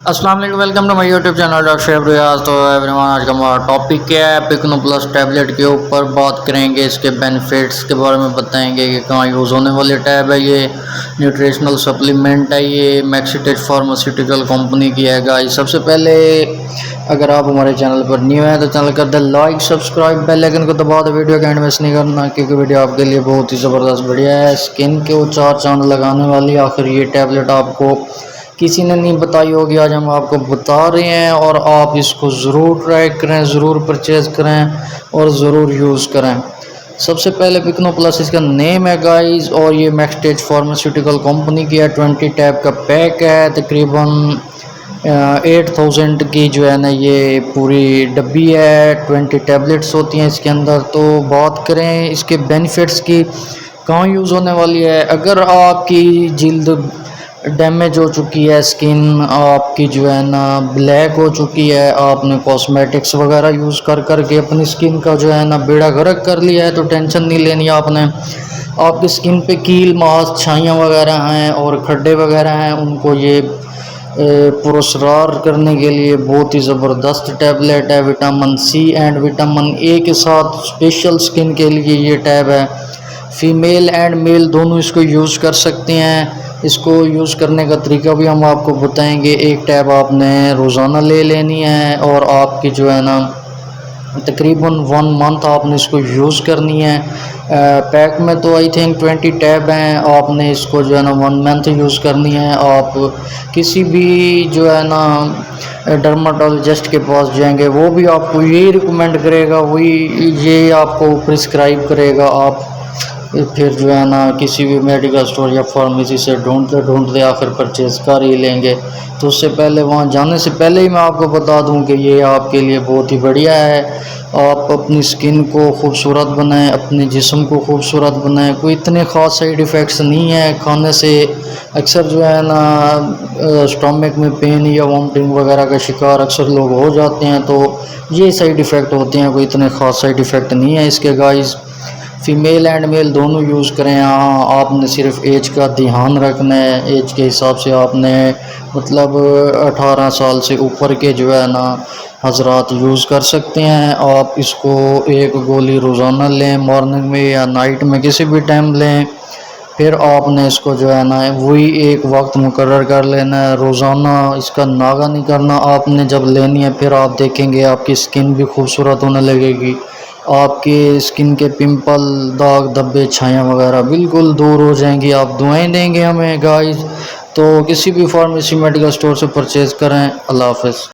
السلام علیکم، welcome to my YouTube channel doctor Shoaib Riaz. تو ایوری ون، آج کا ہمارا ٹاپک کیا ہے؟ پکنو پلس ٹیبلٹ کے اوپر بات کریں گے، اس کے بینیفٹس کے بارے میں بتائیں گے کہ کہاں یوز ہونے والی ٹیب ہے۔ یہ نیوٹریشنل سپلیمنٹ ہے، یہ میکسیٹیج فارماسیوٹیکل کمپنی کی ہے گائز۔ سب سے پہلے اگر آپ ہمارے چینل پر نیو ہیں تو چینل کر دیں لائک، سبسکرائب، بیل آئیکن کو دبا دیں، ویڈیو کا اینڈ مس نہیں کرنا کیونکہ ویڈیو آپ کے لیے بہت ہی زبردست بڑھیا ہے۔ اسکن کے چار چاند لگانے والی آخر یہ ٹیبلٹ آپ کو کسی نے نہیں بتائی ہوگی، آج ہم آپ کو بتا رہے ہیں، اور آپ اس کو ضرور ٹرائی کریں، ضرور پرچیز کریں اور ضرور یوز کریں۔ سب سے پہلے پکنو پلس اس کا نیم ہے گائز، اور یہ میکسٹیج فارماسیوٹیکل کمپنی کی ہے۔ 20 ٹیب کا پیک ہے، تقریباً 8000 کی جو ہے نا یہ پوری ڈبی ہے۔ 20 ٹیبلٹس ہوتی ہیں اس کے اندر۔ تو بات کریں اس کے بینیفٹس کی، کہاں یوز ہونے والی ہے۔ اگر آپ کی جلد ڈیمیج ہو چکی ہے، اسکن آپ کی جو ہے نا بلیک ہو چکی ہے، آپ نے کاسمیٹکس وغیرہ یوز کر کر کے اپنی اسکن کا جو ہے نا بیڑا غرق کر لیا ہے، تو ٹینشن نہیں لینی آپ نے۔ آپ کی اسکن پہ کیل، ماس، چھائیاں وغیرہ ہیں اور کھڈے وغیرہ ہیں، ان کو یہ پرسرار کرنے کے لیے بہت ہی زبردست ٹیبلٹ ہے۔ Vitamin C and vitamin A کے ساتھ اسپیشل اسکن کے لیے یہ ٹیب ہے۔ فیمیل اینڈ میل دونوں اس کو یوز کر سکتے ہیں۔ اس کو یوز کرنے کا طریقہ بھی ہم آپ کو بتائیں گے۔ ایک ٹیب آپ نے روزانہ لے لینی ہے، اور آپ کی جو ہے نا تقریباً 1 منتھ آپ نے اس کو یوز کرنی ہے۔ پیک میں تو آئی تھنک 20 ٹیب ہیں، آپ نے اس کو جو ہے نا 1 منتھ یوز کرنی ہے۔ آپ کسی بھی جو ہے نا ڈرماٹولوجسٹ کے پاس جائیں گے، وہ بھی آپ کو یہی ریکمینڈ کرے گا، وہی یہ آپ کو پرسکرائب کرے گا۔ آپ پھر جو ہے نا کسی بھی میڈیکل اسٹور یا فارمیسی سے ڈھونڈتے آخر پرچیز کر ہی لیں گے۔ تو اس سے پہلے وہاں جانے سے پہلے ہی میں آپ کو بتا دوں کہ یہ آپ کے لیے بہت ہی بڑھیا ہے۔ آپ اپنی اسکن کو خوبصورت بنائیں، اپنے جسم کو خوبصورت بنائیں۔ کوئی اتنے خاص سائیڈ ایفیکٹس نہیں ہیں کھانے سے۔ اکثر جو ہے نا اسٹامک میں پین یا وامٹنگ وغیرہ کا شکار اکثر لوگ ہو جاتے ہیں، تو یہ سائیڈ ایفیکٹ ہوتے ہیں، کوئی اتنے خاص سائیڈ ایفیکٹ نہیں ہے اس کے گائز۔ فیمیل اینڈ میل دونوں یوز کریں۔ ہاں، آپ نے صرف ایج کا دھیان رکھنا ہے۔ ایج کے حساب سے آپ نے مطلب 18 سال سے اوپر کے جو ہے نا حضرات یوز کر سکتے ہیں۔ آپ اس کو ایک گولی روزانہ لیں، مارننگ میں یا نائٹ میں کسی بھی ٹائم لیں۔ پھر آپ نے اس کو جو ہے نا وہی ایک وقت مقرر کر لینا ہے، روزانہ اس کا ناغہ نہیں کرنا۔ آپ نے جب لینی ہے پھر آپ دیکھیں گے آپ کی اسکن بھی خوبصورت ہونے لگے گی، آپ کے اسکن کے پمپل، داغ دھبے، چھائیاں وغیرہ بالکل دور ہو جائیں گی۔ آپ دعائیں دیں گے ہمیں گائز۔ تو کسی بھی فارمیسی میڈیکل اسٹور سے پرچیز کریں۔ اللہ حافظ۔